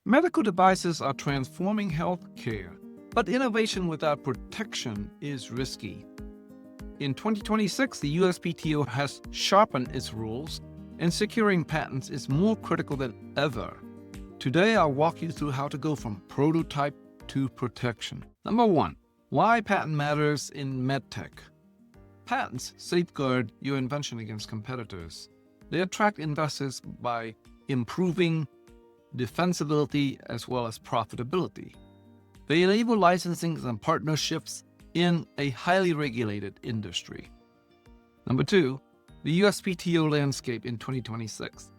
Medical devices are transforming healthcare, but innovation without protection is risky. In 2026, the USPTO has sharpened its rules, and securing patents is more critical than ever. Today, I'll walk you through how to go from prototype to protection. Number 1. Why patent matters in MedTech. Patents safeguard your invention against competitors. They attract investors by improving defensibility as well as profitability. They enable licensing and partnerships in a highly regulated industry. Number 2, the USPTO Landscape in 2026.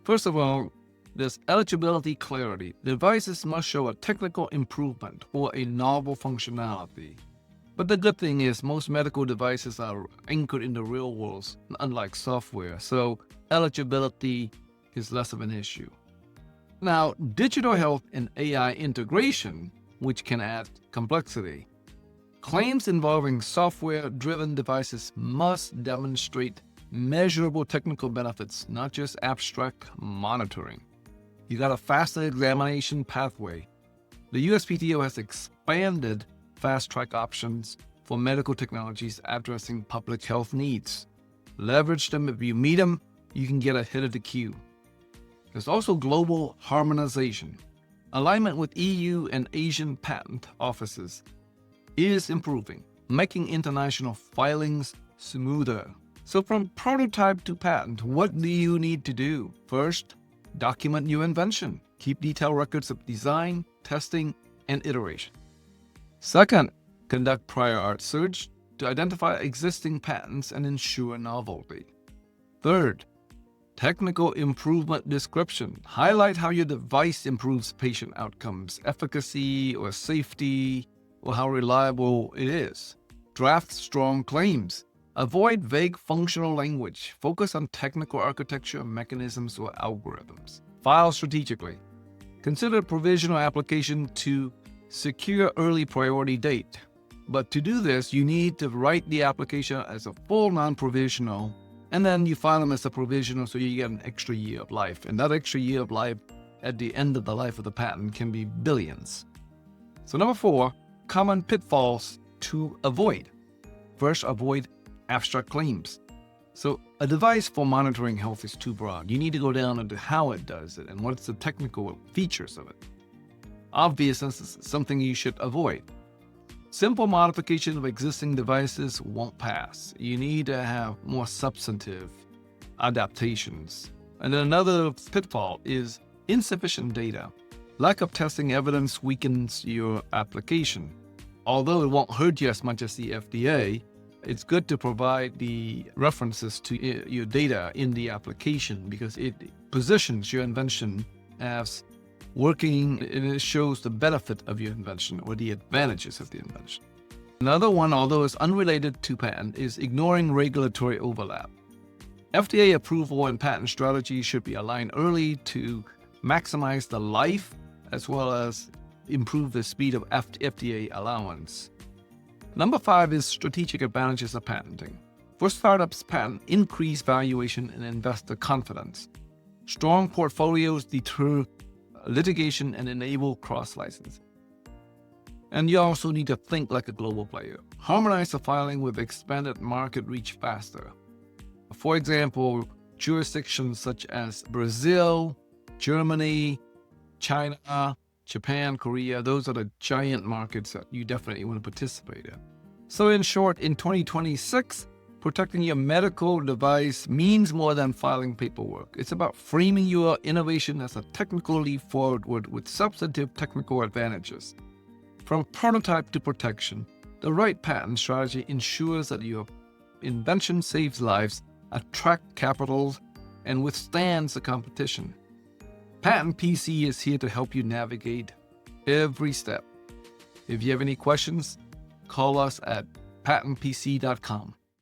First of all, there's eligibility clarity. Devices must show a technical improvement or a novel functionality. But the good thing is most medical devices are anchored in the real world, unlike software, so eligibility is less of an issue. Now, digital health and AI integration, which can add complexity. Claims involving software-driven devices must demonstrate measurable technical benefits, not just abstract monitoring. You got a faster examination pathway. The USPTO has expanded fast-track options for medical technologies addressing public health needs. Leverage them. If you meet them, you can get ahead of the queue. There's also global harmonization. Alignment with EU and Asian patent offices is improving, making international filings smoother. So from prototype to patent, what do you need to do? First, document your invention. Keep detailed records of design, testing, and iteration. Second, conduct prior art search to identify existing patents and ensure novelty. Third, technical improvement description. Highlight how your device improves patient outcomes, efficacy or safety, or how reliable it is. Draft strong claims. Avoid vague functional language. Focus on technical architecture, mechanisms, or algorithms. File strategically. Consider provisional application to secure early priority date. But to do this, you need to write the application as a full non-provisional, and then you file them as a provisional so you get an extra year of life. And that extra year of life at the end of the life of the patent can be billions. So number 4, common pitfalls to avoid. First, avoid abstract claims. So a device for monitoring health is too broad. You need to go down into how it does it and what's the technical features of it. Obviousness is something you should avoid. Simple modification of existing devices won't pass. You need to have more substantive adaptations. And then another pitfall is insufficient data. Lack of testing evidence weakens your application. Although it won't hurt you as much as the FDA, it's good to provide the references to your data in the application because it positions your invention as working, and it shows the benefit of your invention or the advantages of the invention. Another one, although it's unrelated to patent, is ignoring regulatory overlap. FDA approval and patent strategy should be aligned early to maximize the life as well as improve the speed of FDA allowance. Number 5 is strategic advantages of patenting. For startups, patent increase valuation and investor confidence. Strong portfolios deter litigation and enable cross-licensing. And you also need to think like a global player. Harmonize the filing with expanded market reach faster. For example, jurisdictions such as Brazil, Germany, China, Japan, Korea, those are the giant markets that you definitely want to participate in. So in short, in 2026, protecting your medical device means more than filing paperwork. It's about framing your innovation as a technical leap forward with substantive technical advantages. From prototype to protection, the right patent strategy ensures that your invention saves lives, attracts capital, and withstands the competition. Patent PC is here to help you navigate every step. If you have any questions, call us at patentpc.com.